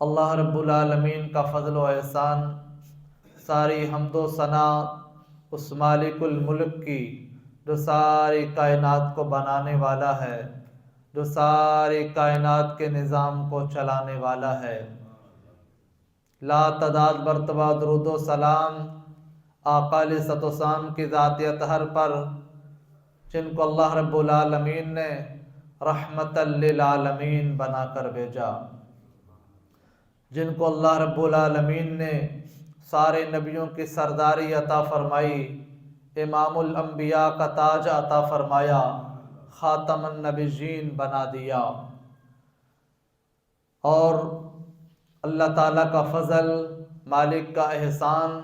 اللہ رب العالمین کا فضل و احسان، ساری حمد و ثنا اس مالک الملک کی جو ساری کائنات کو بنانے والا ہے، جو ساری کائنات کے نظام کو چلانے والا ہے۔ لا تعداد مرتبہ درود و سلام آقا علیہ الصلوۃ والسلام کی ذات اطہر پر، جن کو اللہ رب العالمین نے رحمت للعالمین بنا کر بھیجا، جن کو اللہ رب العالمین نے سارے نبیوں کی سرداری عطا فرمائی، امام الانبیاء کا تاج عطا فرمایا، خاتم النبیین بنا دیا۔ اور اللہ تعالیٰ کا فضل، مالک کا احسان،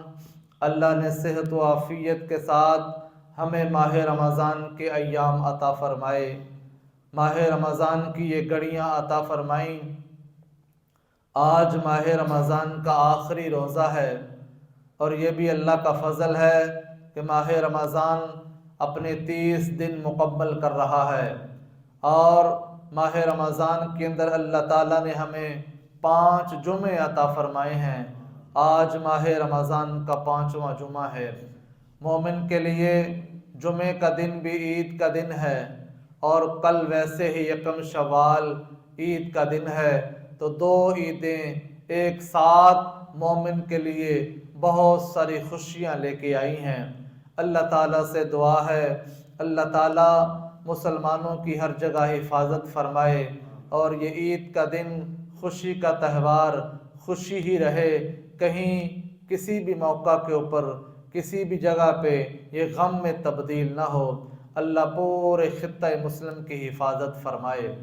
اللہ نے صحت و عافیت کے ساتھ ہمیں ماہ رمضان کے ایام عطا فرمائے، ماہ رمضان کی یہ گھڑیاں عطا فرمائیں۔ آج ماہ رمضان کا آخری روزہ ہے، اور یہ بھی اللہ کا فضل ہے کہ ماہ رمضان اپنے 30 دن مکمل کر رہا ہے، اور ماہ رمضان کے اندر اللہ تعالیٰ نے ہمیں 5 جمعے عطا فرمائے ہیں۔ آج ماہ رمضان کا 5واں جمعہ ہے۔ مومن کے لیے جمعے کا دن بھی عید کا دن ہے، اور کل ویسے ہی یکم شوال عید کا دن ہے، تو 2 عیدیں ایک ساتھ مومن کے لیے بہت ساری خوشیاں لے کے آئی ہیں۔ اللہ تعالیٰ سے دعا ہے اللہ تعالیٰ مسلمانوں کی ہر جگہ حفاظت فرمائے، اور یہ عید کا دن خوشی کا تہوار خوشی ہی رہے، کہیں کسی بھی موقع کے اوپر کسی بھی جگہ پہ یہ غم میں تبدیل نہ ہو۔ اللہ پورے خطہ مسلم کی حفاظت فرمائے۔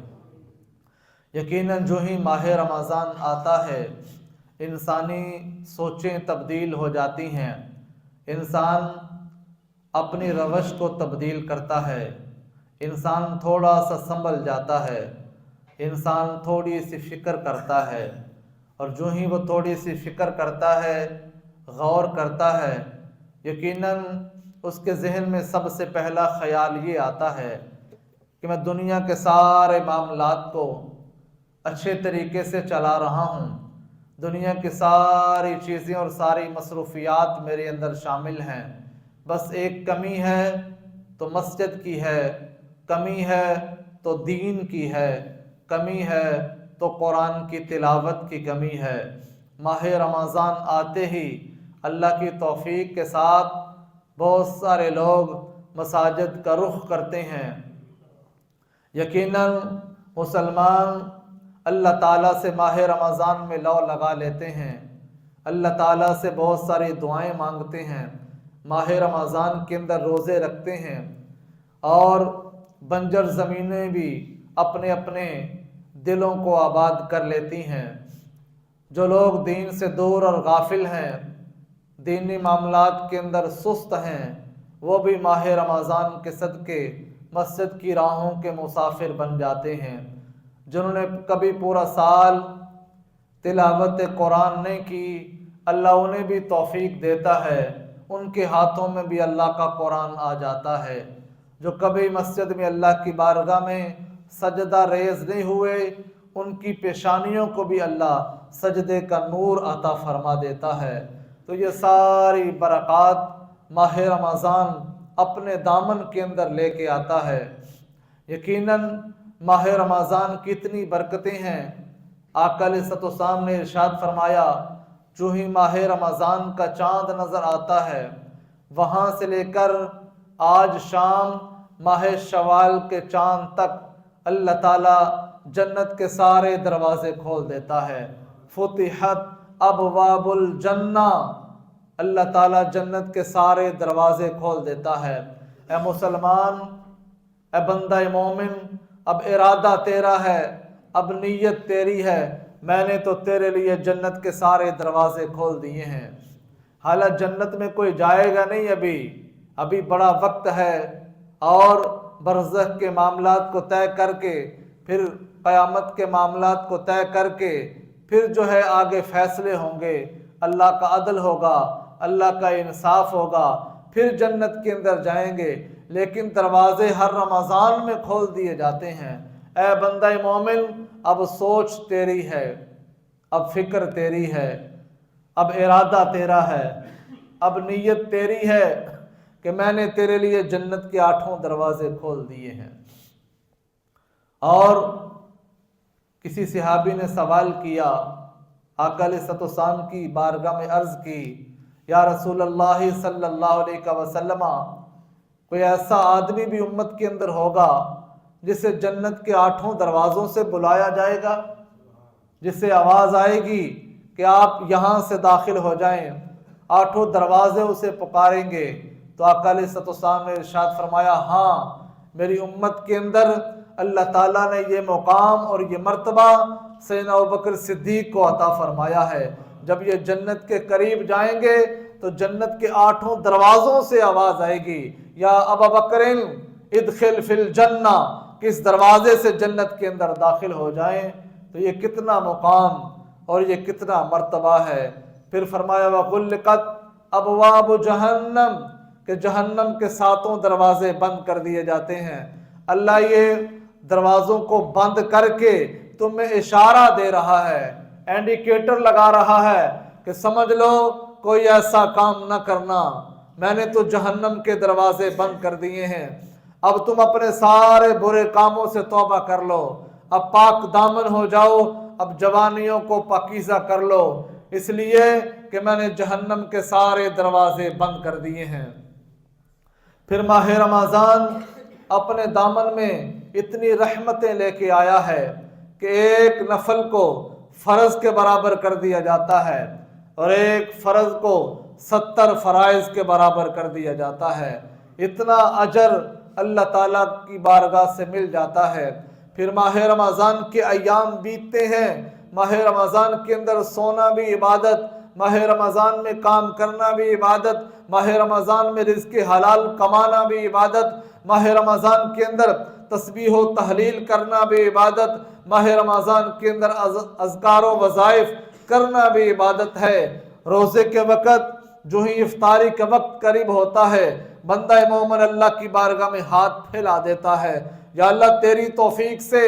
یقیناً جو ہی ماہ رمضان آتا ہے، انسانی سوچیں تبدیل ہو جاتی ہیں، انسان اپنی روش کو تبدیل کرتا ہے، انسان تھوڑا سا سنبھل جاتا ہے، انسان تھوڑی سی فکر کرتا ہے، اور جو ہی وہ تھوڑی سی فکر کرتا ہے، غور کرتا ہے، یقیناً اس کے ذہن میں سب سے پہلا خیال یہ آتا ہے کہ میں دنیا کے سارے معاملات کو اچھے طریقے سے چلا رہا ہوں، دنیا کی ساری چیزیں اور ساری مصروفیات میرے اندر شامل ہیں، بس ایک کمی ہے تو مسجد کی ہے، کمی ہے تو دین کی ہے، کمی ہے تو قرآن کی تلاوت کی کمی ہے۔ ماہ رمضان آتے ہی اللہ کی توفیق کے ساتھ بہت سارے لوگ مساجد کا رخ کرتے ہیں۔ یقیناً مسلمان اللہ تعالیٰ سے ماہ رمضان میں لو لگا لیتے ہیں، اللہ تعالیٰ سے بہت ساری دعائیں مانگتے ہیں، ماہ رمضان کے اندر روزے رکھتے ہیں، اور بنجر زمینیں بھی اپنے اپنے دلوں کو آباد کر لیتی ہیں۔ جو لوگ دین سے دور اور غافل ہیں، دینی معاملات کے اندر سست ہیں، وہ بھی ماہ رمضان کے صدقے مسجد کی راہوں کے مسافر بن جاتے ہیں۔ جنہوں نے کبھی پورا سال تلاوت قرآن نہیں کی، اللہ انہیں بھی توفیق دیتا ہے، ان کے ہاتھوں میں بھی اللہ کا قرآن آ جاتا ہے۔ جو کبھی مسجد میں اللہ کی بارگاہ میں سجدہ ریز نہیں ہوئے، ان کی پیشانیوں کو بھی اللہ سجدے کا نور عطا فرما دیتا ہے۔ تو یہ ساری برکات ماہ رمضان اپنے دامن کے اندر لے کے آتا ہے۔ یقیناً ماہ رمضان کی اتنی برکتیں ہیں، آقا علیہ الصلوۃ والسلام نے ارشاد فرمایا، جو ہی ماہ رمضان کا چاند نظر آتا ہے، وہاں سے لے کر آج شام ماہ شوال کے چاند تک اللہ تعالیٰ جنت کے سارے دروازے کھول دیتا ہے۔ فتحت ابواب الجنہ، اللہ تعالیٰ جنت کے سارے دروازے کھول دیتا ہے۔ اے مسلمان، اے بندہ مومن، اب ارادہ تیرا ہے، اب نیت تیری ہے، میں نے تو تیرے لیے جنت کے سارے دروازے کھول دیے ہیں۔ حالانکہ جنت میں کوئی جائے گا نہیں، ابھی بڑا وقت ہے، اور برزخ کے معاملات کو طے کر کے، پھر قیامت کے معاملات کو طے کر کے، پھر جو ہے آگے فیصلے ہوں گے، اللہ کا عدل ہوگا، اللہ کا انصاف ہوگا، پھر جنت کے اندر جائیں گے۔ لیکن دروازے ہر رمضان میں کھول دیے جاتے ہیں۔ اے بندہ مومن، اب سوچ تیری ہے، اب فکر تیری ہے، اب ارادہ تیرا ہے، اب نیت تیری ہے کہ میں نے تیرے لیے جنت کے 8 دروازے کھول دیے ہیں۔ اور کسی صحابی نے سوال کیا، آقا علیہ الصلوۃ والسلام کی بارگاہ میں عرض کی، یا رسول اللہ صلی اللہ علیہ وسلم، کوئی ایسا آدمی بھی امت کے اندر ہوگا جسے جنت کے 8 دروازوں سے بلایا جائے گا، جسے آواز آئے گی کہ آپ یہاں سے داخل ہو جائیں، 8 دروازے اسے پکاریں گے؟ تو آقا علیہ الصلوۃ والسلام نے ارشاد فرمایا، ہاں، میری امت کے اندر اللہ تعالیٰ نے یہ مقام اور یہ مرتبہ سیدنا ابوبکر صدیق کو عطا فرمایا ہے۔ جب یہ جنت کے قریب جائیں گے تو جنت کے 8 دروازوں سے آواز آئے گی، یا ابا بکر ادخل فی الجنہ، کس دروازے سے جنت کے اندر داخل ہو جائیں۔ تو یہ کتنا مقام اور یہ کتنا مرتبہ ہے۔ پھر فرمایا وغلقت ابواب جہنم، کہ جہنم کے 7 دروازے بند کر دیے جاتے ہیں۔ اللہ یہ دروازوں کو بند کر کے تمہیں اشارہ دے رہا ہے، انڈیکیٹر لگا رہا ہے کہ سمجھ لو کوئی ایسا کام نہ کرنا، میں نے تو جہنم کے دروازے بند کر دیے ہیں، اب تم اپنے سارے برے کاموں سے توبہ کر لو، اب پاک دامن ہو جاؤ، اب جوانیوں کو پاکیزہ کر لو، اس لیے کہ میں نے جہنم کے سارے دروازے بند کر دیے ہیں۔ پھر ماہ رمضان اپنے دامن میں اتنی رحمتیں لے کے آیا ہے کہ ایک نفل کو فرض کے برابر کر دیا جاتا ہے اور ایک فرض کو 70 فرائض کے برابر کر دیا جاتا ہے۔ اتنا اجر اللہ تعالیٰ کی بارگاہ سے مل جاتا ہے۔ پھر ماہ رمضان کے ایام بیتتے ہیں، ماہ رمضان کے اندر سونا بھی عبادت، ماہ رمضان میں کام کرنا بھی عبادت، ماہ رمضان میں رزق حلال کمانا بھی عبادت، ماہ رمضان کے اندر تسبیح و تحلیل کرنا بھی عبادت، ماہ رمضان کے اندر اذکار و وظائف کرنا بھی عبادت ہے۔ روزے کے وقت جو ہی افطاری کا وقت قریب ہوتا ہے، بندہ مومن اللہ کی بارگاہ میں ہاتھ پھیلا دیتا ہے، یا اللہ تیری توفیق سے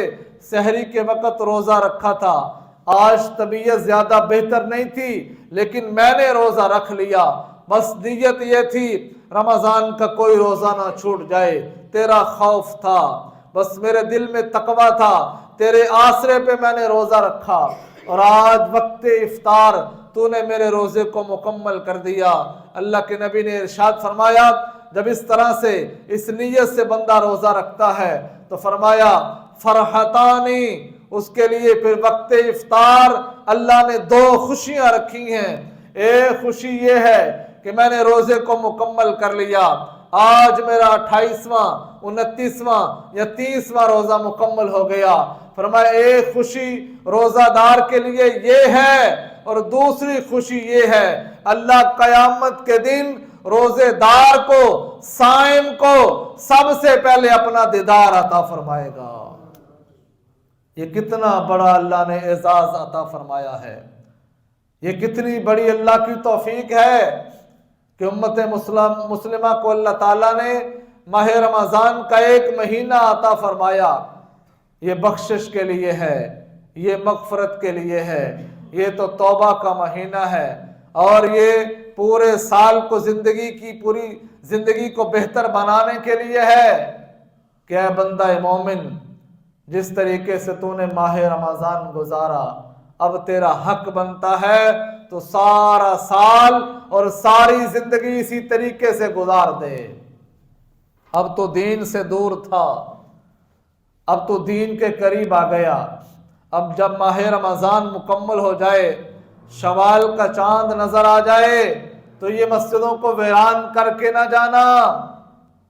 سحری کے وقت روزہ رکھا تھا، آج طبیعت زیادہ بہتر نہیں تھی لیکن میں نے روزہ رکھ لیا، بس نیت یہ تھی رمضان کا کوئی روزہ نہ چھوٹ جائے، تیرا خوف تھا، بس میرے دل میں تقویٰ تھا، تیرے آسرے پہ میں نے روزہ رکھا، اور آج وقت افطار تو نے میرے روزے کو مکمل کر دیا۔ اللہ کے نبی نے ارشاد فرمایا، جب اس طرح سے اس نیت سے بندہ روزہ رکھتا ہے تو فرمایا فرحتانی، اس کے لیے پھر وقت افطار اللہ نے 2 خوشیاں رکھی ہیں۔ ایک خوشی یہ ہے کہ میں نے روزے کو مکمل کر لیا، آج میرا 28واں 29واں یا 30واں روزہ مکمل ہو گیا۔ فرمایا ایک خوشی روزہ دار کے لیے یہ ہے، اور دوسری خوشی یہ ہے اللہ قیامت کے دن روزے دار کو، صائم کو سب سے پہلے اپنا دیدار عطا فرمائے گا۔ یہ کتنا بڑا اللہ نے اعزاز عطا فرمایا ہے، یہ کتنی بڑی اللہ کی توفیق ہے کہ امت مسلمہ کو اللہ تعالیٰ نے ماہ رمضان کا ایک مہینہ عطا فرمایا۔ یہ بخشش کے لیے ہے، یہ مغفرت کے لیے ہے، یہ تو توبہ کا مہینہ ہے، اور یہ پورے سال کو پوری زندگی کو بہتر بنانے کے لیے ہے کہ اے بندہ مومن، جس طریقے سے تو نے ماہ رمضان گزارا، اب تیرا حق بنتا ہے تو سارا سال اور ساری زندگی اسی طریقے سے گزار دے۔ اب تو دین سے دور تھا، اب تو دین کے قریب آ گیا۔ اب جب ماہ رمضان مکمل ہو جائے، شوال کا چاند نظر آ جائے، تو یہ مسجدوں کو ویران کر کے نہ جانا،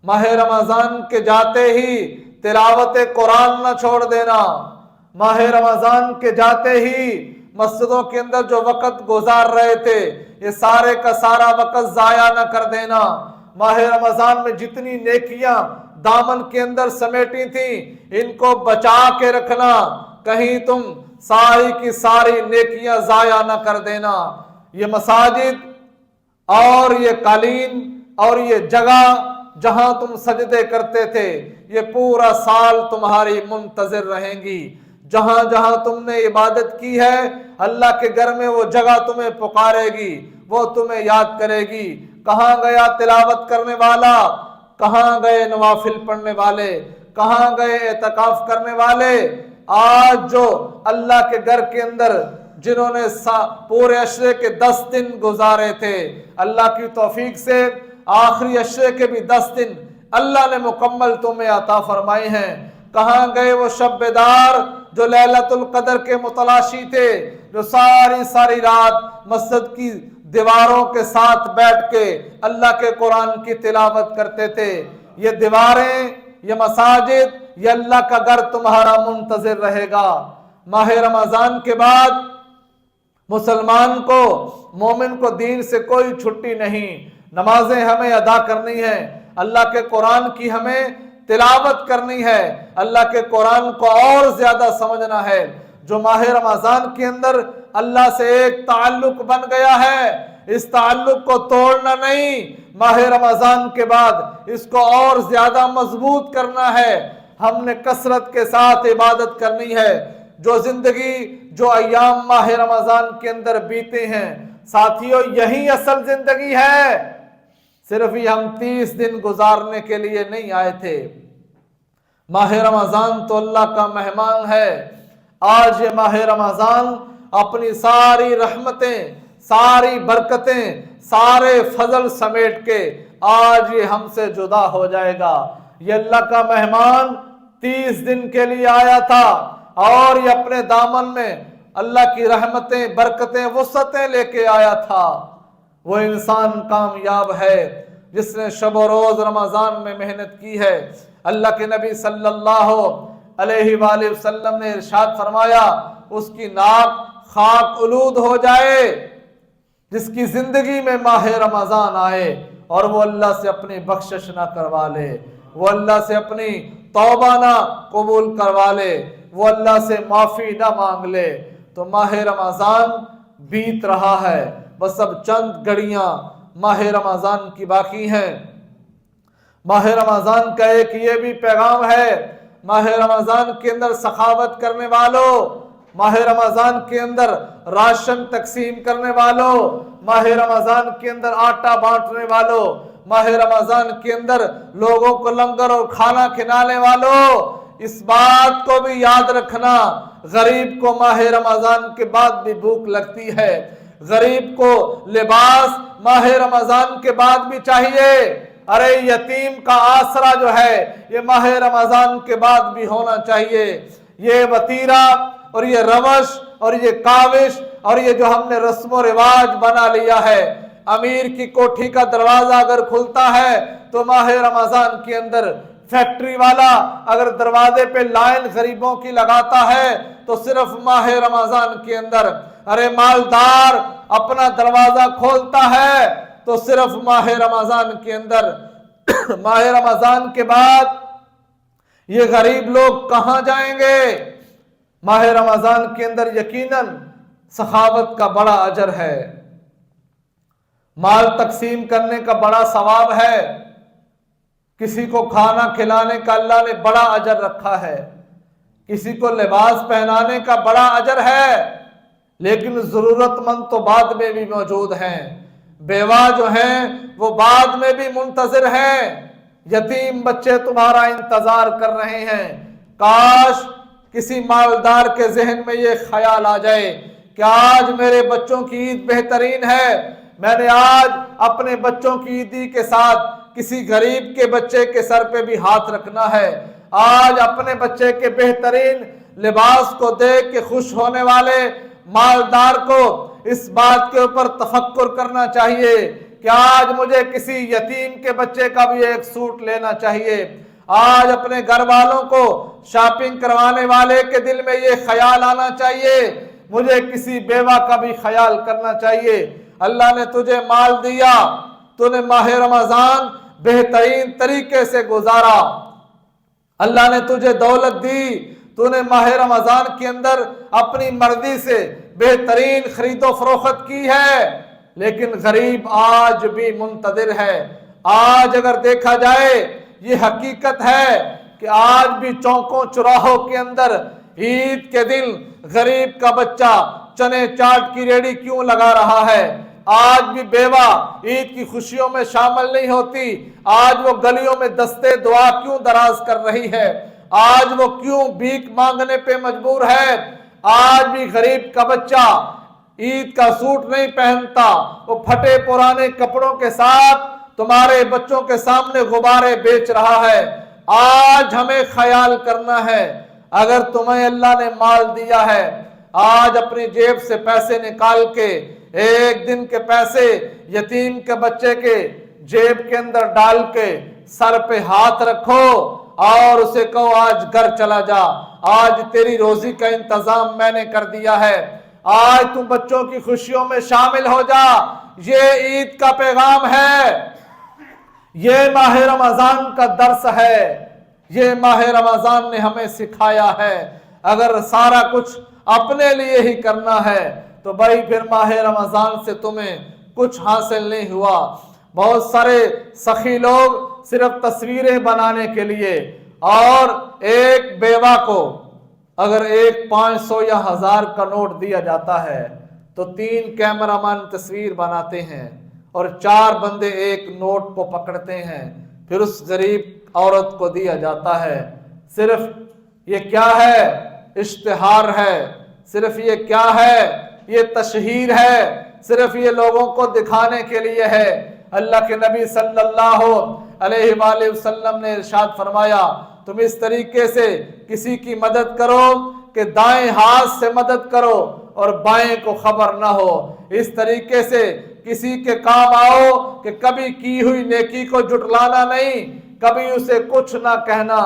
ماہ رمضان کے جاتے ہی تلاوت قرآن نہ چھوڑ دینا، ماہ رمضان کے جاتے ہی مسجدوں کے اندر جو وقت گزار رہے تھے یہ سارے کا سارا وقت ضائع نہ کر دینا۔ ماہ رمضان میں جتنی نیکیاں دامن کے اندر سمیٹی تھیں ان کو بچا کے رکھنا، کہیں تم ساری کی ساری نیکیاں ضائع نہ کر دینا۔ یہ مساجد اور یہ قالین اور یہ جگہ جہاں تم سجدے کرتے تھے یہ پورا سال تمہاری منتظر رہیں گی۔ جہاں جہاں تم نے عبادت کی ہے اللہ کے گھر میں وہ جگہ تمہیں پکارے گی، وہ تمہیں یاد کرے گی۔ کہاں گیا تلاوت کرنے والا، کہاں گئے نوافل پڑھنے والے، کہاں گئے اعتکاف کرنے والے؟ آج جو اللہ کے گھر کے اندر جنہوں نے پورے عشرے کے 10 دن گزارے تھے، اللہ کی توفیق سے آخری عشرے کے بھی 10 دن اللہ نے مکمل تمہیں عطا فرمائے ہیں۔ کہاں گئے وہ شب بیدار جو لیلۃ القدر کے متلاشی تھے، جو ساری رات مسجد کی دیواروں کے ساتھ بیٹھ کے اللہ کے قرآن کی تلاوت کرتے تھے؟ یہ دیواریں، یہ مساجد، یہ اللہ کا گھر تمہارا منتظر رہے گا۔ ماہ رمضان کے بعد مسلمان کو، مومن کو دین سے کوئی چھٹی نہیں۔ نمازیں ہمیں ادا کرنی ہیں، اللہ کے قرآن کی ہمیں تلاوت کرنی ہے، اللہ کے قرآن کو اور زیادہ سمجھنا ہے۔ جو ماہ رمضان کے اندر اللہ سے ایک تعلق بن گیا ہے، اس تعلق کو توڑنا نہیں، ماہ رمضان کے بعد اس کو اور زیادہ مضبوط کرنا ہے۔ ہم نے کثرت کے ساتھ عبادت کرنی ہے۔ جو زندگی، جو ایام ماہ رمضان کے اندر بیتے ہیں ساتھیوں، یہی اصل زندگی ہے۔ صرف یہ ہم 30 دن گزارنے کے لیے نہیں آئے تھے۔ ماہ رمضان تو اللہ کا مہمان ہے۔ آج یہ ماہ رمضان اپنی ساری رحمتیں، ساری برکتیں، سارے فضل سمیٹ کے آج یہ ہم سے جدا ہو جائے گا۔ یہ اللہ کا مہمان 30 دن کے لیے آیا تھا اور یہ اپنے دامن میں اللہ کی رحمتیں، برکتیں، وسعتیں لے کے آیا تھا۔ وہ انسان کامیاب ہے جس نے شب و روز رمضان میں محنت کی ہے۔ اللہ کے نبی صلی اللہ علیہ وآلہ وسلم نے ارشاد فرمایا، اس کی ناک خاک آلود ہو جائے جس کی زندگی میں ماہ رمضان آئے اور وہ اللہ سے اپنی بخشش نہ کروا لے، وہ اللہ سے اپنی توبہ نہ قبول کروا لے، وہ اللہ سے معافی نہ مانگ لے۔ تو ماہ رمضان بیت رہا ہے، بس اب چند گھڑیاں ماہ رمضان کی باقی ہیں۔ ماہ رمضان کا ایک یہ بھی پیغام ہے، ماہ رمضان کے اندر سخاوت کرنے والوں، ماہ رمضان کے اندر راشن تقسیم کرنے والوں، ماہ رمضان کے اندر آٹا بانٹنے والوں، ماہ رمضان کے اندر لوگوں کو لنگر اور کھانا کھلانے والوں، اس بات کو بھی یاد رکھنا، غریب کو ماہ رمضان کے بعد بھی بھوک لگتی ہے، غریب کو لباس ماہ رمضان کے بعد بھی چاہیے۔ ارے یتیم کا آسرا جو ہے یہ ماہ رمضان کے بعد بھی ہونا چاہیے۔ یہ وتیرہ اور یہ روش اور یہ کاوش اور یہ جو ہم نے رسم و رواج بنا لیا ہے، امیر کی کوٹھی کا دروازہ اگر کھلتا ہے تو ماہ رمضان کے اندر، فیکٹری والا اگر دروازے پہ لائن غریبوں کی لگاتا ہے تو صرف ماہ رمضان کے اندر، ارے مالدار اپنا دروازہ کھولتا ہے تو صرف ماہ رمضان کے اندر۔ ماہ رمضان کے بعد یہ غریب لوگ کہاں جائیں گے؟ ماہ رمضان کے اندر یقیناً سخاوت کا بڑا اجر ہے، مال تقسیم کرنے کا بڑا ثواب ہے، کسی کو کھانا کھلانے کا اللہ نے بڑا اجر رکھا ہے، کسی کو لباس پہنانے کا بڑا اجر ہے، لیکن ضرورت مند تو بعد میں بھی موجود ہیں، بیوہ جو ہیں وہ بعد میں بھی منتظر ہیں، یتیم بچے تمہارا انتظار کر رہے ہیں۔ کاش کسی مالدار کے ذہن میں یہ خیال آ جائے کہ آج میرے بچوں کی عید بہترین ہے، میں نے آج اپنے بچوں کی عیدی کے ساتھ کسی غریب کے بچے کے سر پہ بھی ہاتھ رکھنا ہے، آج اپنے بچے کے بہترین لباس کو دیکھ کے خوش ہونے والے مالدار کو اس بات کے اوپر تفکر کرنا چاہیے کہ آج مجھے کسی یتیم کے بچے کا بھی ایک سوٹ لینا چاہیے۔ آج اپنے گھر والوں کو شاپنگ کروانے والے کے دل میں یہ خیال آنا چاہیے، مجھے کسی بیوہ کا بھی خیال کرنا چاہیے۔ اللہ نے تجھے مال دیا، تو نے ماہ رمضان بہترین طریقے سے گزارا، اللہ نے تجھے دولت دی، تو نے ماہ رمضان کے اندر اپنی مرضی سے بہترین خرید و فروخت کی ہے، لیکن غریب آج بھی منتظر ہے۔ آج اگر دیکھا جائے یہ حقیقت ہے کہ آج بھی چوکوں چراہوں کے اندر عید کے دن غریب کا بچہ چنے چاٹ کی ریڑھی کیوں لگا رہا ہے؟ آج بھی بیوہ عید کی خوشیوں میں شامل نہیں ہوتی؟ آج وہ گلیوں میں دستے دعا کیوں دراز کر رہی ہے؟ آج وہ کیوں بھیک مانگنے پہ مجبور ہے؟ آج بھی غریب کا بچہ عید کا سوٹ نہیں پہنتا، وہ پھٹے پرانے کپڑوں کے ساتھ تمہارے بچوں کے سامنے غبارے بیچ رہا ہے۔ آج ہمیں خیال کرنا ہے، اگر تمہیں اللہ نے مال دیا ہے، آج اپنی جیب سے پیسے نکال کے ایک دن کے پیسے یتیم کے بچے کے جیب کے اندر ڈال کے سر پہ ہاتھ رکھو اور اسے کہو آج گھر چلا جا، آج تیری روزی کا انتظام میں نے کر دیا ہے، آج تم بچوں کی خوشیوں میں شامل ہو جا۔ یہ عید کا پیغام ہے، یہ ماہ رمضان کا درس ہے، یہ ماہ رمضان نے ہمیں سکھایا ہے۔ اگر سارا کچھ اپنے لیے ہی کرنا ہے تو بھائی پھر ماہ رمضان سے تمہیں کچھ حاصل نہیں ہوا۔ بہت سارے سخی لوگ صرف تصویریں بنانے کے لیے، اور ایک بیوہ کو اگر 500 یا 1000 کا نوٹ دیا جاتا ہے تو 3 کیمرہ مین تصویر بناتے ہیں اور 4 بندے ایک نوٹ کو پکڑتے ہیں، پھر اس غریب عورت کو دیا جاتا ہے۔ صرف یہ کیا ہے؟ اشتہار ہے۔ صرف یہ کیا ہے؟ یہ تشہیر ہے۔ صرف یہ لوگوں کو دکھانے کے لیے ہے۔ اللہ کے نبی صلی اللہ علیہ وآلہ وسلم نے ارشاد فرمایا، تم اس طریقے سے کسی کی مدد کرو کہ دائیں ہاتھ سے مدد کرو اور بائیں کو خبر نہ ہو۔ اس طریقے سے کسی کے کام آؤ کہ کبھی کی ہوئی نیکی کو جھٹلانا نہیں، کبھی اسے کچھ نہ کہنا۔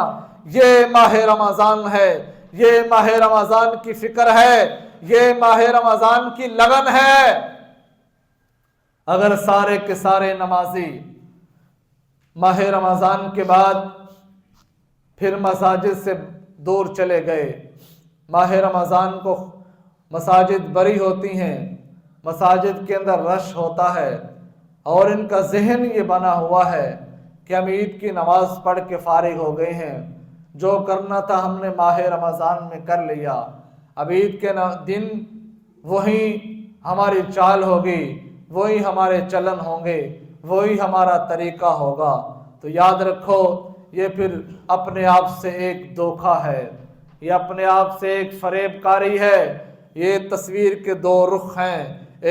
یہ ماہ رمضان ہے، یہ ماہ رمضان کی فکر ہے، یہ ماہ رمضان کی لگن ہے۔ اگر سارے کے سارے نمازی ماہ رمضان کے بعد پھر مساجد سے دور چلے گئے، ماہ رمضان کو مساجد بری ہوتی ہیں، مساجد کے اندر رش ہوتا ہے، اور ان کا ذہن یہ بنا ہوا ہے کہ ہم عید کی نماز پڑھ کے فارغ ہو گئے ہیں، جو کرنا تھا ہم نے ماہ رمضان میں کر لیا، اب عید کے دن وہی ہماری چال ہوگی، وہی ہمارے چلن ہوں گے، وہی ہمارا طریقہ ہوگا۔ تو یاد رکھو، یہ پھر اپنے آپ سے ایک دھوکہ ہے، یہ اپنے آپ سے ایک فریب کاری ہے۔ یہ تصویر کے 2 رخ ہیں،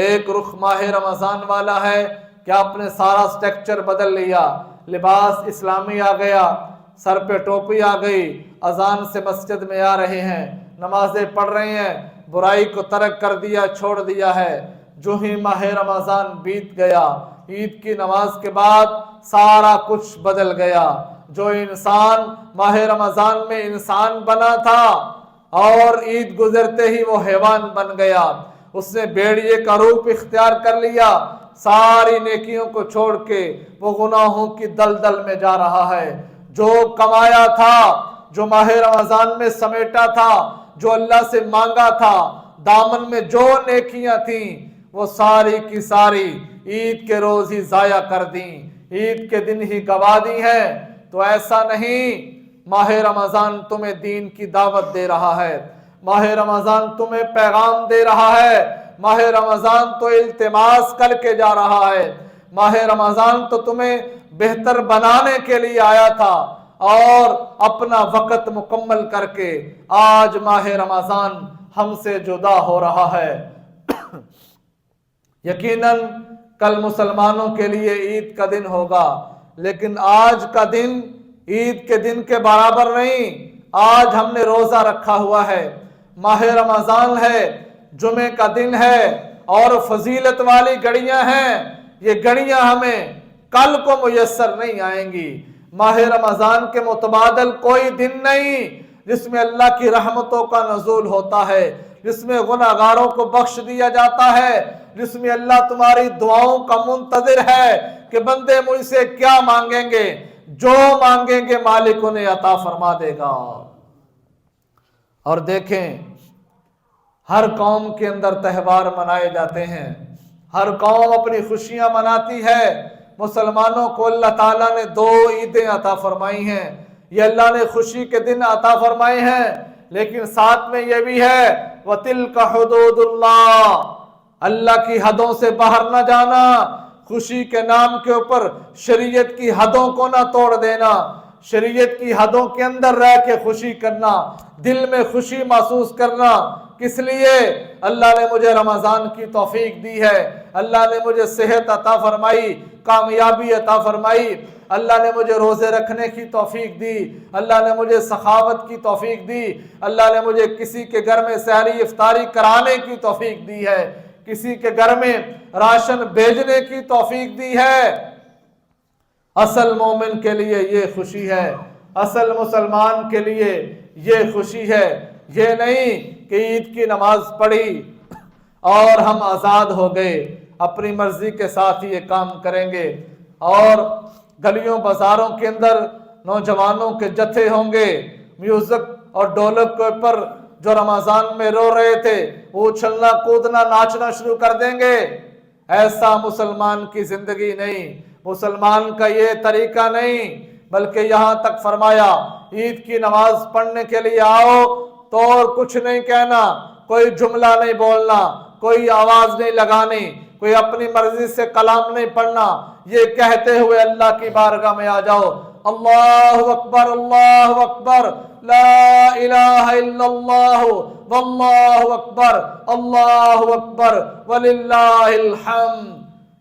ایک رخ ماہ رمضان والا ہے کہ آپ نے سارا سٹرکچر بدل لیا، لباس اسلامی آ گیا، سر پہ ٹوپی آ گئی، اذان سے مسجد میں آ رہے ہیں، نمازیں پڑھ رہے ہیں، برائی کو ترک کر دیا، چھوڑ دیا ہے۔ جو ہی ماہ رمضان بیت گیا، عید کی نماز کے بعد سارا کچھ بدل گیا۔ جو انسان ماہ رمضان میں انسان بنا تھا اور عید گزرتے ہی وہ حیوان بن گیا، اس نے بھیڑیے کا روپ اختیار کر لیا، ساری نیکیوں کو چھوڑ کے وہ گناہوں کی دلدل میں جا رہا ہے۔ جو کمایا تھا، جو ماہ رمضان میں سمیٹا تھا، جو اللہ سے مانگا تھا، دامن میں جو نیکیاں تھیں، وہ ساری کی ساری عید کے روز ہی ضائع کر دیں، عید کے دن ہی گوا دی ہیں۔ تو ایسا نہیں، ماہ رمضان تمہیں دین کی دعوت دے رہا ہے، ماہ رمضان تمہیں پیغام دے رہا ہے، ماہ رمضان تو التماس کر کے جا رہا ہے، ماہ رمضان تو تمہیں بہتر بنانے کے لیے آیا تھا، اور اپنا وقت مکمل کر کے آج ماہ رمضان ہم سے جدا ہو رہا ہے۔ یقیناً کل مسلمانوں کے لیے عید کا دن ہوگا، لیکن آج کا دن عید کے دن کے برابر نہیں۔ آج ہم نے روزہ رکھا ہوا ہے، ماہ رمضان ہے، جمعے کا دن ہے، اور فضیلت والی گھڑیاں ہیں، یہ گھڑیاں ہمیں کل کو میسر نہیں آئیں گی۔ ماہ رمضان کے متبادل کوئی دن نہیں جس میں اللہ کی رحمتوں کا نزول ہوتا ہے، جس میں گناہگاروں کو بخش دیا جاتا ہے، جس میں اللہ تمہاری دعاؤں کا منتظر ہے کہ بندے مجھ سے کیا مانگیں گے، جو مانگیں گے مالک انہیں عطا فرما دے گا۔ اور دیکھیں، ہر قوم کے اندر تہوار منائے جاتے ہیں، ہر قوم اپنی خوشیاں مناتی ہے۔ مسلمانوں کو اللہ تعالیٰ نے 2 عیدیں عطا فرمائی ہیں، یہ اللہ نے خوشی کے دن عطا فرمائے ہیں، لیکن ساتھ میں یہ بھی ہے وَتِلْكَ حُدُودُ اللَّهِ، اللہ کی حدوں سے باہر نہ جانا، خوشی کے نام کے اوپر شریعت کی حدوں کو نہ توڑ دینا، شریعت کی حدوں کے اندر رہ کے خوشی کرنا، دل میں خوشی محسوس کرنا۔ کس لیے؟ اللہ نے مجھے رمضان کی توفیق دی ہے، اللہ نے مجھے صحت عطا فرمائی، کامیابی عطا فرمائی، اللہ نے مجھے روزے رکھنے کی توفیق دی، اللہ نے مجھے سخاوت کی توفیق دی، اللہ نے مجھے کسی کے گھر میں سحری افطاری کرانے کی توفیق دی ہے، کسی کے گھر میں راشن بھیجنے کی توفیق دی ہے۔ اصل مومن کے لیے یہ خوشی ہے، اصل مسلمان کے لیے یہ خوشی ہے، یہ نہیں کہ عید کی نماز پڑھی اور ہم آزاد ہو گئے، اپنی مرضی کے ساتھ یہ کام کریں گے، اور گلیوں بازاروں کے اندر نوجوانوں کے جتھے ہوں گے، میوزک اور ڈھولک کے اوپر جو رمضان میں رو رہے تھے وہ اچھلنا کودنا ناچنا شروع کر دیں گے۔ ایسا مسلمان کی زندگی نہیں، مسلمان کا یہ طریقہ نہیں، بلکہ یہاں تک فرمایا عید کی نماز پڑھنے کے لیے آؤ تو اور کچھ نہیں کہنا، کوئی جملہ نہیں بولنا، کوئی آواز نہیں لگانی، کوئی اپنی مرضی سے کلام نہیں پڑھنا، یہ کہتے ہوئے اللہ کی بارگاہ میں آ جاؤ، اللہ اکبر لا الہ الا اللہ واللہ اکبر اللہ اکبر وللہ الحمد۔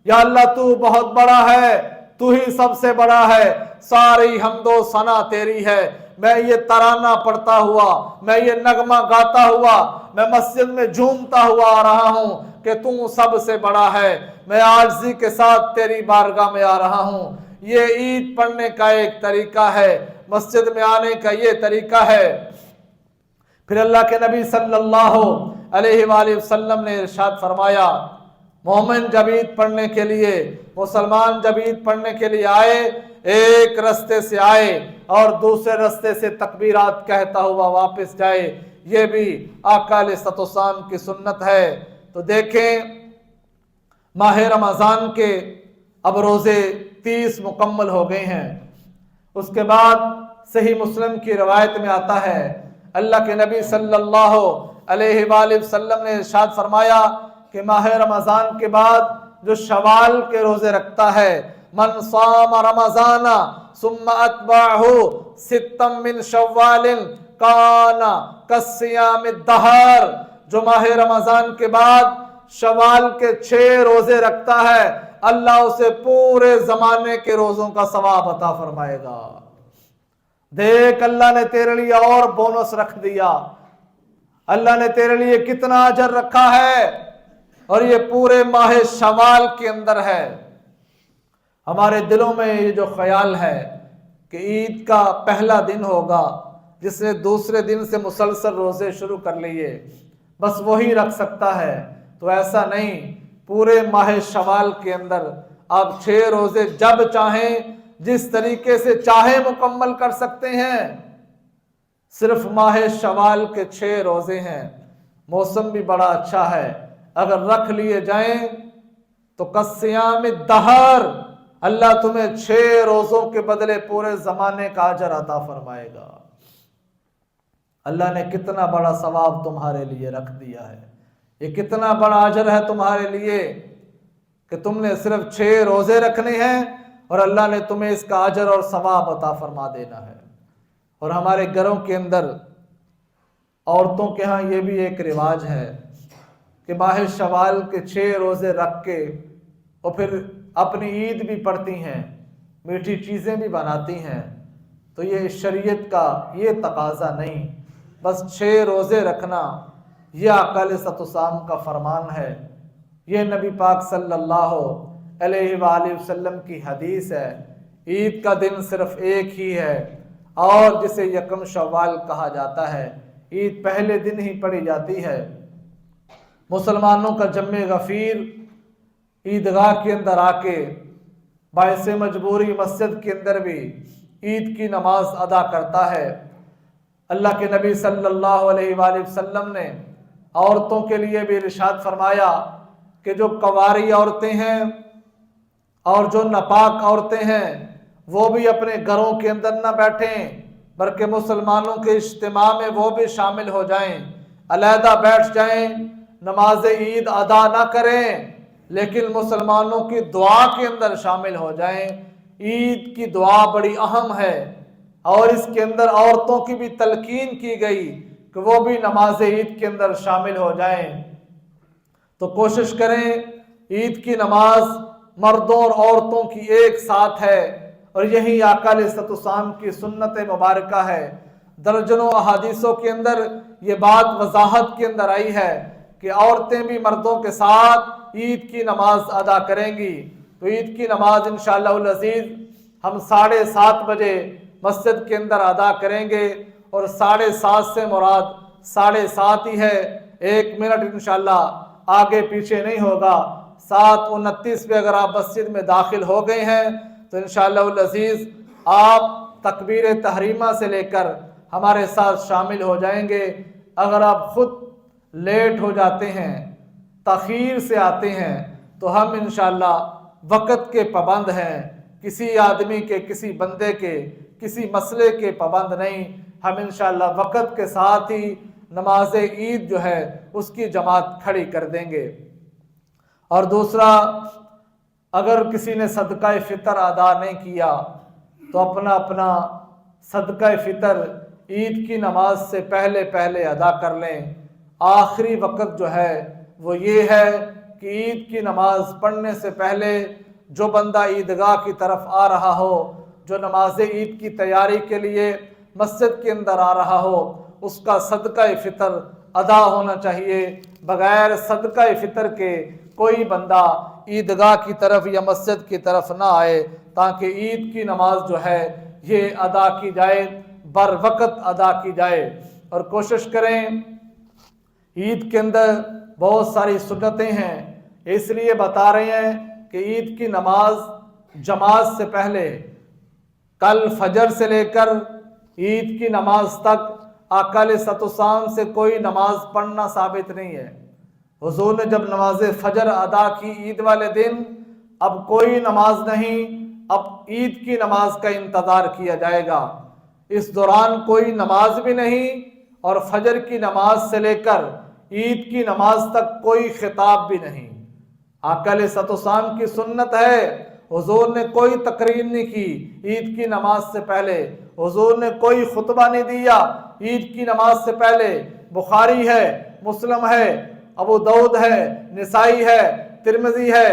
یا اللہ تو بہت بڑا ہے، تو ہی سب سے بڑا ہے، ساری حمد و ثنا تیری ہے۔ میں یہ ترانہ پڑھتا ہوا، میں یہ نغمہ گاتا ہوا، میں مسجد میں جھومتا ہوا آ رہا ہوں کہ تو سب سے بڑا ہے، میں عاجزی کے ساتھ تیری بارگاہ میں آ رہا ہوں۔ یہ عید پڑھنے کا ایک طریقہ ہے، مسجد میں آنے کا یہ طریقہ ہے۔ پھر اللہ کے نبی صلی اللہ علیہ وآلہ وسلم نے ارشاد فرمایا، مومن جب عید پڑھنے کے لیے، مسلمان جب عید پڑھنے کے لیے آئے، ایک رستے سے آئے اور دوسرے رستے سے تکبیرات کہتا ہوا واپس جائے، یہ بھی آقا علیہ الصلوۃ والسلام کی سنت ہے۔ تو دیکھیں ماہ رمضان کے اب روزے 30 مکمل ہو گئے ہیں۔ اس کے بعد صحیح مسلم کی روایت میں آتا ہے، اللہ کے نبی صلی اللہ علیہ وآلہ وسلم نے ارشاد فرمایا کہ ماہ رمضان کے بعد جو شوال کے روزے رکھتا ہے، من صام رمضان ثم اتبعہ ستا من شوال کان کصیام الدہر، جو ماہ رمضان کے بعد شوال کے 6 روزے رکھتا ہے، اللہ اسے پورے زمانے کے روزوں کا ثواب عطا فرمائے گا۔ دیکھ اللہ نے تیرے لیے اور بونس رکھ دیا، اللہ نے تیرے لیے کتنا اجر رکھا ہے، اور یہ پورے ماہ شوال کے اندر ہے۔ ہمارے دلوں میں یہ جو خیال ہے کہ عید کا پہلا دن ہوگا، جس نے دوسرے دن سے مسلسل روزے شروع کر لیے، بس وہی رکھ سکتا ہے، تو ایسا نہیں، پورے ماہ شوال کے اندر آپ 6 روزے جب چاہیں جس طریقے سے چاہیں مکمل کر سکتے ہیں۔ صرف ماہ شوال کے 6 روزے ہیں، موسم بھی بڑا اچھا ہے، اگر رکھ لیے جائیں تو کصیام الدہر، اللہ تمہیں 6 روزوں کے بدلے پورے زمانے کا اجر عطا فرمائے گا۔ اللہ نے کتنا بڑا ثواب تمہارے لیے رکھ دیا ہے، یہ کتنا بڑا اجر ہے تمہارے لیے کہ تم نے صرف 6 روزے رکھنے ہیں اور اللہ نے تمہیں اس کا اجر اور ثواب عطا فرما دینا ہے۔ اور ہمارے گھروں کے اندر عورتوں کے ہاں یہ بھی ایک رواج ہے کہ ماہ شوال کے 6 روزے رکھ کے اور پھر اپنی عید بھی پڑھتی ہیں، میٹھی چیزیں بھی بناتی ہیں۔ تو یہ شریعت کا یہ تقاضا نہیں، بس 6 روزے رکھنا یہ آقا علیہ الصلوۃ والسلام کا فرمان ہے، یہ نبی پاک صلی اللہ علیہ وآلہ وسلم کی حدیث ہے۔ عید کا دن صرف ایک ہی ہے اور جسے یکم شوال کہا جاتا ہے، عید پہلے دن ہی پڑھی جاتی ہے۔ مسلمانوں کا جمع غفیر عیدگاہ کے اندر آ کے باعث مجبوری مسجد کے اندر بھی عید کی نماز ادا کرتا ہے۔ اللہ کے نبی صلی اللہ علیہ وآلہ وسلم نے عورتوں کے لیے بھی ارشاد فرمایا کہ جو کنواری عورتیں ہیں اور جو ناپاک عورتیں ہیں وہ بھی اپنے گھروں کے اندر نہ بیٹھیں، بلکہ مسلمانوں کے اجتماع میں وہ بھی شامل ہو جائیں، علیحدہ بیٹھ جائیں، نماز عید ادا نہ کریں، لیکن مسلمانوں کی دعا کے اندر شامل ہو جائیں۔ عید کی دعا بڑی اہم ہے، اور اس کے اندر عورتوں کی بھی تلقین کی گئی کہ وہ بھی نماز عید کے اندر شامل ہو جائیں۔ تو کوشش کریں، عید کی نماز مردوں اور عورتوں کی ایک ساتھ ہے، اور یہی آقا علیہ الصلوۃ والسلام کی سنت مبارکہ ہے۔ درجنوں احادیثوں کے اندر یہ بات وضاحت کے اندر آئی ہے کہ عورتیں بھی مردوں کے ساتھ عید کی نماز ادا کریں گی۔ تو عید کی نماز انشاءاللہ العزیز ہم 7:30 بجے مسجد کے اندر ادا کریں گے، اور 7:30 سے مراد 7:30 ہی ہے، 1 منٹ انشاءاللہ آگے پیچھے نہیں ہوگا۔ 7:29 پہ اگر آپ مسجد میں داخل ہو گئے ہیں تو انشاءاللہ العزیز آپ تکبیر تحریمہ سے لے کر ہمارے ساتھ شامل ہو جائیں گے۔ اگر آپ خود لیٹ ہو جاتے ہیں، تاخیر سے آتے ہیں، تو ہم انشاءاللہ وقت کے پابند ہیں، کسی آدمی کے، کسی بندے کے، کسی مسئلے کے پابند نہیں۔ ہم انشاءاللہ وقت کے ساتھ ہی نماز عید جو ہے اس کی جماعت کھڑی کر دیں گے۔ اور دوسرا، اگر کسی نے صدقہ فطر ادا نہیں کیا تو اپنا صدقہ فطر عید کی نماز سے پہلے ادا کر لیں۔ آخری وقت جو ہے وہ یہ ہے کہ عید کی نماز پڑھنے سے پہلے جو بندہ عیدگاہ کی طرف آ رہا ہو، جو نماز عید کی تیاری کے لیے مسجد کے اندر آ رہا ہو، اس کا صدقہ فطر ادا ہونا چاہیے۔ بغیر صدقہ فطر کے کوئی بندہ عیدگاہ کی طرف یا مسجد کی طرف نہ آئے، تاکہ عید کی نماز جو ہے یہ ادا کی جائے، بر وقت ادا کی جائے۔ اور کوشش کریں، عید کے اندر بہت ساری سنتیں ہیں، اس لیے بتا رہے ہیں کہ عید کی نماز جماعت سے پہلے، کل فجر سے لے کر عید کی نماز تک آقا علیہ الصلوۃ والسلام سے کوئی نماز پڑھنا ثابت نہیں ہے۔ حضور نے جب نماز فجر ادا کی عید والے دن، اب کوئی نماز نہیں، اب عید کی نماز کا انتظار کیا جائے گا۔ اس دوران کوئی نماز بھی نہیں، اور فجر کی نماز سے لے کر عید کی نماز تک کوئی خطاب بھی نہیں۔ آقا علیہ الصلوۃ والسلام کی سنت ہے، حضور نے کوئی تقریر نہیں کی عید کی نماز سے پہلے، حضور نے کوئی خطبہ نہیں دیا عید کی نماز سے پہلے۔ بخاری ہے، مسلم ہے، ابو داؤد ہے، نسائی ہے، ترمذی ہے،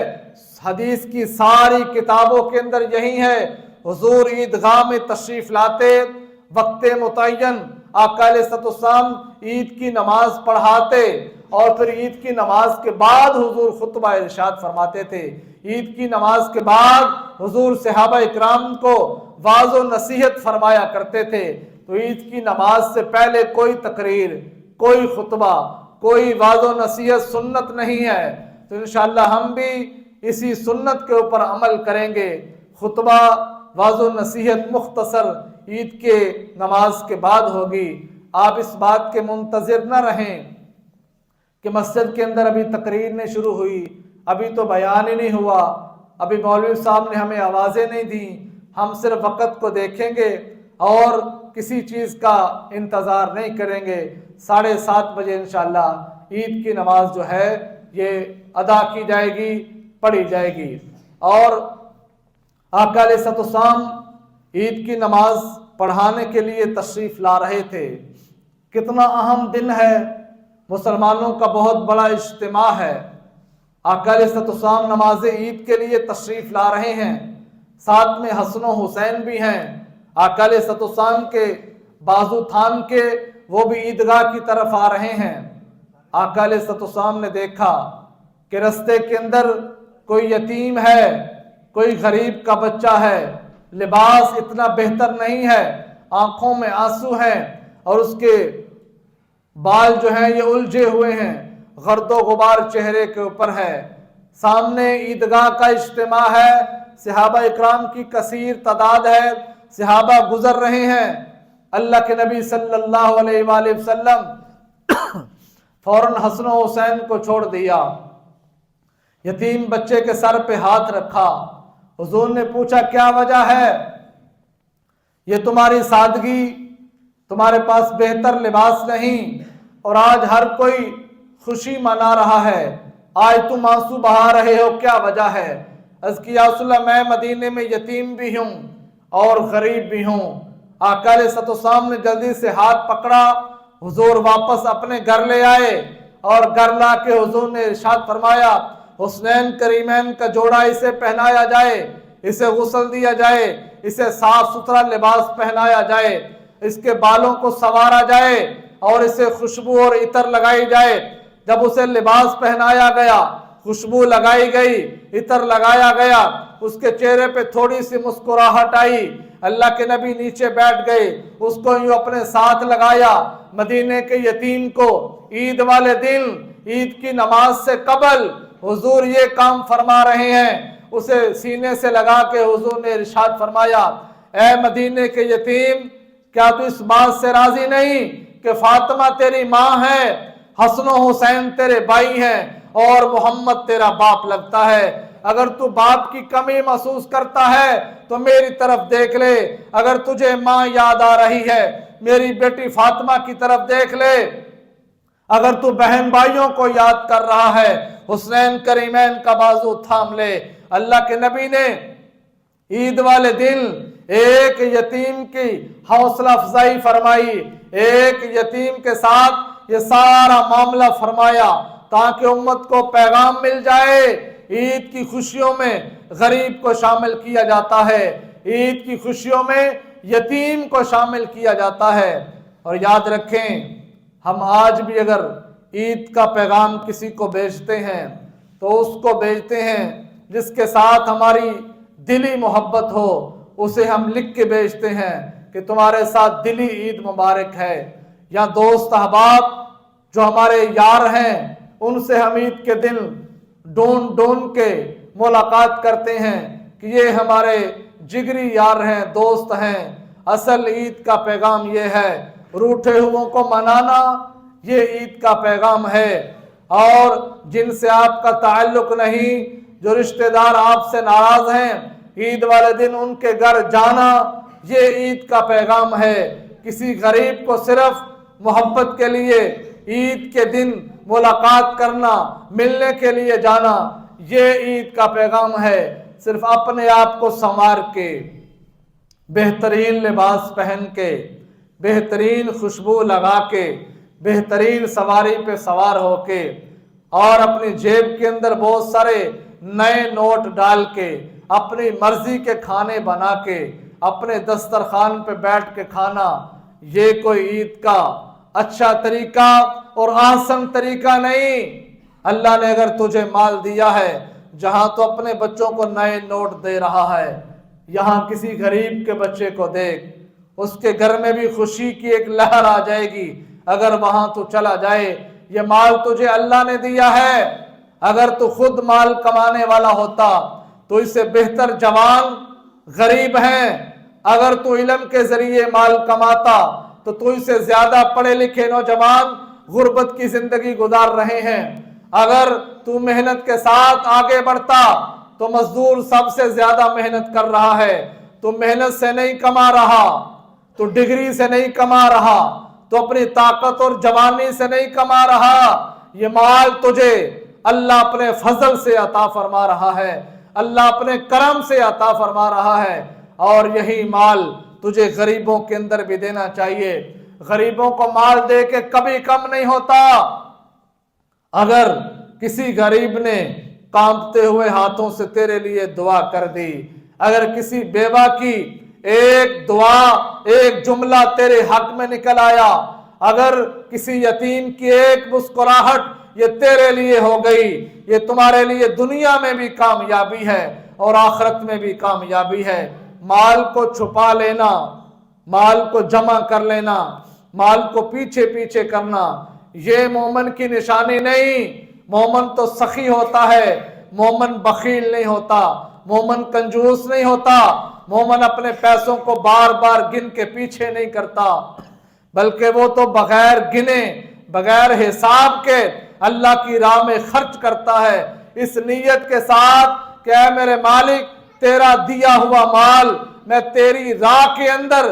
حدیث کی ساری کتابوں کے اندر یہی ہے، حضور عیدگاہ میں تشریف لاتے، وقت متعین آقا علیہ الصلوۃ والسلام عید کی نماز پڑھاتے، اور پھر عید کی نماز کے بعد حضور خطبہ ارشاد فرماتے تھے۔ عید کی نماز کے بعد حضور صحابہ اکرام کو واعظ و نصیحت فرمایا کرتے تھے۔ تو عید کی نماز سے پہلے کوئی تقریر، کوئی خطبہ، کوئی واعظ و نصیحت سنت نہیں ہے۔ تو انشاءاللہ ہم بھی اسی سنت کے اوپر عمل کریں گے۔ خطبہ، واعظ و نصیحت مختصر عید کے نماز کے بعد ہوگی۔ آپ اس بات کے منتظر نہ رہیں کہ مسجد کے اندر ابھی تقریر نہیں شروع ہوئی، ابھی تو بیان ہی نہیں ہوا، ابھی مولوی صاحب نے ہمیں آوازیں نہیں دیں۔ ہم صرف وقت کو دیکھیں گے اور کسی چیز کا انتظار نہیں کریں گے۔ 7:30 بجے انشاءاللہ عید کی نماز جو ہے یہ ادا کی جائے گی، پڑھی جائے گی۔ اور آقا علیہ الصلوۃ والسلام عید کی نماز پڑھانے کے لیے تشریف لا رہے تھے۔ کتنا اہم دن ہے، مسلمانوں کا بہت بڑا اجتماع ہے۔ آقا علیہ الصلوۃ والسلام نماز عید کے لیے تشریف لا رہے ہیں، ساتھ میں حسن و حسین بھی ہیں۔ آقا علیہ الصلوۃ والسلام کے بازو تھام کے وہ بھی عیدگاہ کی طرف آ رہے ہیں۔ آقا علیہ الصلوۃ والسلام نے دیکھا کہ رستے کے اندر کوئی یتیم ہے، کوئی غریب کا بچہ ہے، لباس اتنا بہتر نہیں ہے، آنکھوں میں آنسو ہیں، اور اس کے بال جو ہیں یہ الجھے ہوئے ہیں، گرد و غبار چہرے کے اوپر ہے۔ سامنے عیدگاہ کا اجتماع ہے، صحابہ اکرام کی کثیر تعداد ہے، صحابہ گزر رہے ہیں۔ اللہ کے نبی صلی اللہ علیہ وآلہ وسلم فوراً حسن و حسین کو چھوڑ دیا، یتیم بچے کے سر پہ ہاتھ رکھا۔ حضور نے پوچھا کیا وجہ ہے؟ یہ تمہاری سادگی تمہارے پاس بہتر لباس نہیں، اور آج ہر کوئی خوشی منا رہا ہے، آج تم آنسو بہا رہے ہو، کیا وجہ ہے؟ عرض کیا یا رسول اللہ، میں مدینے میں یتیم بھی ہوں اور غریب بھی ہوں۔ آقا علیہ الصلوۃ والسلام نے جلدی سے ہاتھ پکڑا، حضور واپس اپنے گھر لے آئے، اور گھر لا کے حضور نے ارشاد فرمایا حسنین کریمین کا جوڑا اسے پہنایا جائے، اسے غسل دیا جائے، اسے صاف ستھرا لباس پہنایا جائے، اس کے بالوں کو سنوارا جائے اور اسے خوشبو اور عطر لگائی جائے۔ جب اسے لباس پہنایا گیا، خوشبو لگائی گئی، عطر لگایا گیا، اس کے چہرے پہ تھوڑی سی مسکراہٹ آئی، اللہ کے نبی نیچے بیٹھ گئے، اس کو یوں اپنے ساتھ لگایا۔ مدینے کے یتیم کو عید والے دن، عید کی نماز سے قبل حضور یہ کام فرما رہے ہیں، اسے سینے سے لگا کے حضور نے ارشاد فرمایا اے مدینے کے یتیم، کیا تو اس بات سے راضی نہیں کہ فاطمہ تیری ماں ہے، حسن و حسین تیرے بھائی ہیں، اور محمد تیرا باپ لگتا ہے؟ اگر تو باپ کی کمی محسوس کرتا ہے تو میری طرف دیکھ لے، اگر تجھے ماں یاد آ رہی ہے میری بیٹی فاطمہ کی طرف دیکھ لے، اگر تو بہن بھائیوں کو یاد کر رہا ہے حسنین کریمین کا بازو تھام لے۔ اللہ کے نبی نے عید والے دن ایک یتیم کی حوصلہ افزائی فرمائی، ایک یتیم کے ساتھ یہ سارا معاملہ فرمایا تاکہ امت کو پیغام مل جائے۔ عید کی خوشیوں میں غریب کو شامل کیا جاتا ہے، عید کی خوشیوں میں یتیم کو شامل کیا جاتا ہے۔ اور یاد رکھیں، ہم آج بھی اگر عید کا پیغام کسی کو بھیجتے ہیں تو اس کو بھیجتے ہیں جس کے ساتھ ہماری دلی محبت ہو، اسے ہم لکھ کے بھیجتے ہیں کہ تمہارے ساتھ دلی عید مبارک ہے۔ یا دوست احباب جو ہمارے یار ہیں، ان سے ہم عید کے دن ڈھونڈ کے ملاقات کرتے ہیں کہ یہ ہمارے جگری یار ہیں، دوست ہیں۔ اصل عید کا پیغام یہ ہے، روٹھے ہوئوں کو منانا، یہ عید کا پیغام ہے۔ اور جن سے آپ کا تعلق نہیں، جو رشتہ دار آپ سے ناراض ہیں، عید والے دن ان کے گھر جانا، یہ عید کا پیغام ہے۔ کسی غریب کو صرف محبت کے لیے عید کے دن ملاقات کرنا، ملنے کے لیے جانا، یہ عید کا پیغام ہے۔ صرف اپنے آپ کو سنوار کے، بہترین لباس پہن کے، بہترین خوشبو لگا کے، بہترین سواری پہ سوار ہو کے، اور اپنی جیب کے اندر بہت سارے نئے نوٹ ڈال کے، اپنی مرضی کے کھانے بنا کے، اپنے دسترخوان پہ بیٹھ کے کھانا، یہ کوئی عید کا اچھا طریقہ اور آسان طریقہ نہیں۔ اللہ نے اگر تجھے مال دیا ہے، جہاں تو اپنے بچوں کو نئے نوٹ دے رہا ہے، یہاں کسی غریب کے بچے کو دیکھ، اس کے گھر میں بھی خوشی کی ایک لہر آ جائے گی اگر وہاں تو چلا جائے۔ یہ مال تجھے اللہ نے دیا ہے، اگر تو خود مال کمانے والا ہوتا تو اس سے بہتر جوان غریب ہیں، اگر تو علم کے ذریعے مال کماتا تو اس سے زیادہ پڑھے لکھے نوجوان غربت کی زندگی گزار رہے ہیں، اگر تو محنت کے ساتھ آگے بڑھتا تو مزدور سب سے زیادہ محنت کر رہا ہے، تو محنت سے نہیں کما رہا، تو ڈگری سے نہیں کما رہا، تو اپنی طاقت اور جوانی سے نہیں کما رہا، یہ مال تجھے اللہ اپنے فضل سے عطا فرما رہا ہے، اللہ اپنے کرم سے عطا فرما رہا ہے، اور یہی مال تجھے غریبوں کے اندر بھی دینا چاہیے۔ غریبوں کو مال دے کے کبھی کم نہیں ہوتا۔ اگر کسی غریب نے کانپتے ہوئے ہاتھوں سے تیرے لیے دعا کر دی، اگر کسی بیوہ کی ایک دعا، ایک جملہ تیرے حق میں نکل آیا، اگر کسی یتیم کی ایک مسکراہٹ یہ تیرے لیے ہو گئی، یہ تمہارے لیے دنیا میں بھی کامیابی ہے اور آخرت میں بھی کامیابی ہے۔ مال کو چھپا لینا، مال کو جمع کر لینا، مال کو پیچھے پیچھے کرنا، یہ مومن کی نشانی نہیں۔ مومن تو سخی ہوتا ہے، مومن بخیل نہیں ہوتا، مومن کنجوس نہیں ہوتا، مومن اپنے پیسوں کو بار بار گن کے پیچھے نہیں کرتا، بلکہ وہ تو بغیر گنے، بغیر حساب کے اللہ کی راہ میں خرچ کرتا ہے، اس نیت کے ساتھ کہ اے میرے مالک، تیرا دیا ہوا مال میں تیری راہ کے اندر